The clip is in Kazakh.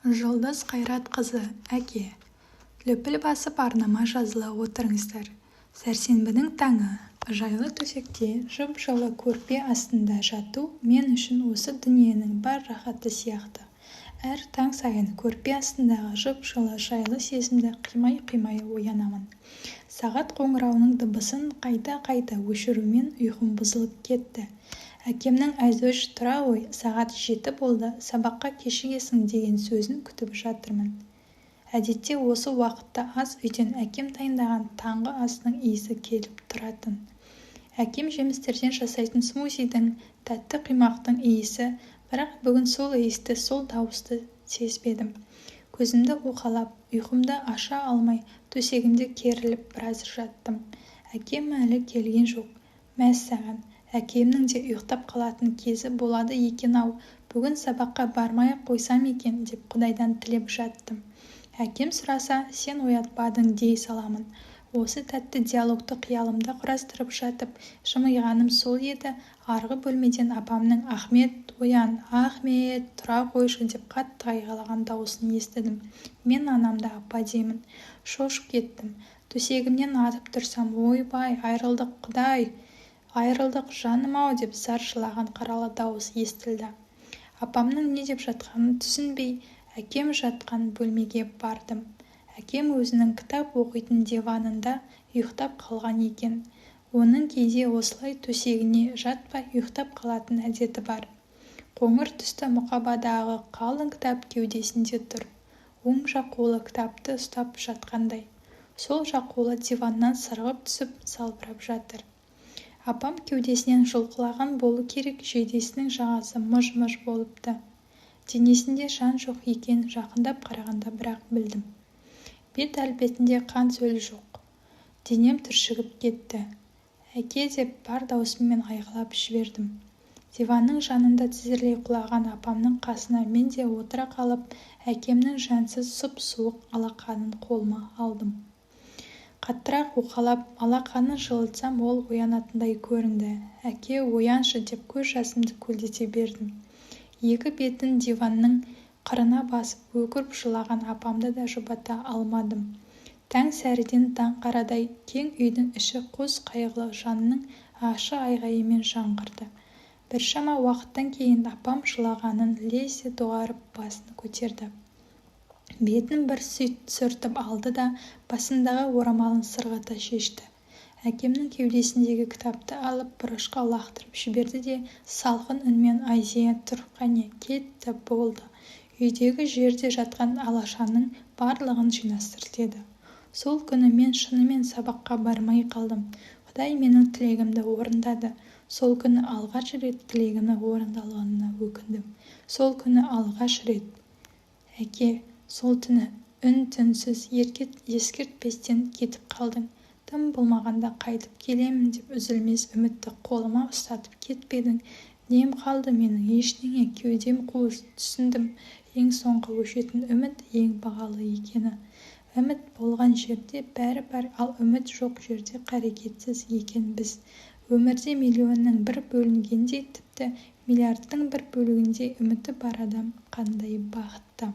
Жұлдыз Қайратқызы, әке. Лүпіл басып арнама жазыла отырыңыздар. Сәрсенбінің таңы. Жайлы төсекте жып-жылы көрпе астында жату мен үшін осы дүниенің бар рахаты сияқты. Әр таң сайын көрпе астындағы жып-жылы жайлы сезімді қимай-қимай оянамын. Сағат қоңырауының дыбысын қайта-қайта өшірумен ұйқым бұзылып кетті. Әкемнің «Айдош, тұра ғой, сағат 7 болды, сабаққа кешігесің» деген сөзін күтіп жатырмын. Әдетте осы уақытта ас үйден әкем дайындаған таңғы асының иісі келіп тұратын. Әкем жемістерден жасайтын смузидің, тәтті қимақтың иісі, бірақ бүгін сол иісті, сол дауысты сезбедім. Көзімді уқалап, ұйқымды аша алмай, төсегімде керіліп біраз жаттым. Әкем әлі келген жоқ. Мәссаған. Әкемнің де ұйықтап қалатын кезі болады екен-ау, бүгін сабаққа бармай-ақ қойсам екен деп Құдайдан тілеп жаттым. Әкем сұраса, сен оятпадың дей саламын. Осы тәтті диалогты қиялымда құрастырып жатып, жымиғаным сол еді, арғы бөлмеден апамның «Ахмет, оян, Ахмет, тұра қойшы» деп қатты айғайлаған дауысын естідім. Мен анамды апа деймін. Шошып кеттім. Төсегімнен атып тұрсам, ойбай, айрылдық, Құдай! Айрылдық жаным-ау деп саршылаған қаралы дауыс естілді. Апамның не деп жатқанын түсінбей, әкем жатқан бөлмеге бардым. Әкем өзінің кітап оқитын диванында ұйықтап қалған екен. Оның кейде осылай төсегіне жатпай ұйықтап қалатын әдеті бар. Қоңыр түсті мұқабадағы қалың кітап кеудесінде тұр. Оң жақ қолы кітапты ұстап жатқандай. Сол жақ қолы диваннан сырғып түсіп салбырап жатыр. Апам кеудесінен жұлқылаған болу керек, жейдесінің жағасы мыж-мыж болыпты. Денесінде жан жоқ екен, жақындап қарағанда бірақ білдім. Бет әлпетінде қан сөлі жоқ. Денем түршігіп кетті. Әке деп бар даусыммен айғайлап жібердім. Диванның жанында тізерлей құлаған апамның қасына мен де отыра қалып, әкемнің жансыз сұп-суық алақанын қолыма алдым. Қаттырақ уқалап, алақанын жылытсам, ол оянатындай көрінді. Әке, ояншы деп көз жасымды көлдете бердім. Екі бетін диванның қырына басып өкіріп жылаған апамды да жұбата алмадым. Таң сәріден таң қарадай кең үйдің іші қос қайғылы жанның ашы айғайымен жаңғырды. Біршама уақыттан кейін апам жылағанын лезде доғарып басын көтерді. Бетін бір сүртіп алды да басындағы орамалын сырғыта шешті. Әкемнің кеудесіндегі кітапты алып бұрышқа лақтырып жіберді де салқын үнмен «Айзия, тұр қане, кетті, болды. Үйдегі жерде жатқан алашаның барлығын жинастыр» деді. Сол күні мен шынымен сабаққа бармай қалдым. Құдай менің тілегімді орындады. Сол күні алғаш рет тілегімнің орындалғанына өкіндім. Сол күні алғаш рет. Әке, сол түні үн-түнсіз ескертпестен кетіп қалдың. Тым болмағанда қайтып келемін деп үзілмес үмітті қолыма ұстатып кетпедің. Нем қалды менің, ештеңе, кеудем қуыс, түсіндім. Ең соңғы өшетін үміт ең бағалы екені. Үміт болған жерде бәрі бар, ал үміт жоқ жерде қарекетсіз екен біз. Өмірде миллионның бір бөлінгенде, тіпті миллиардтың бір бөлігінде үміті бар адам қандай бақытты.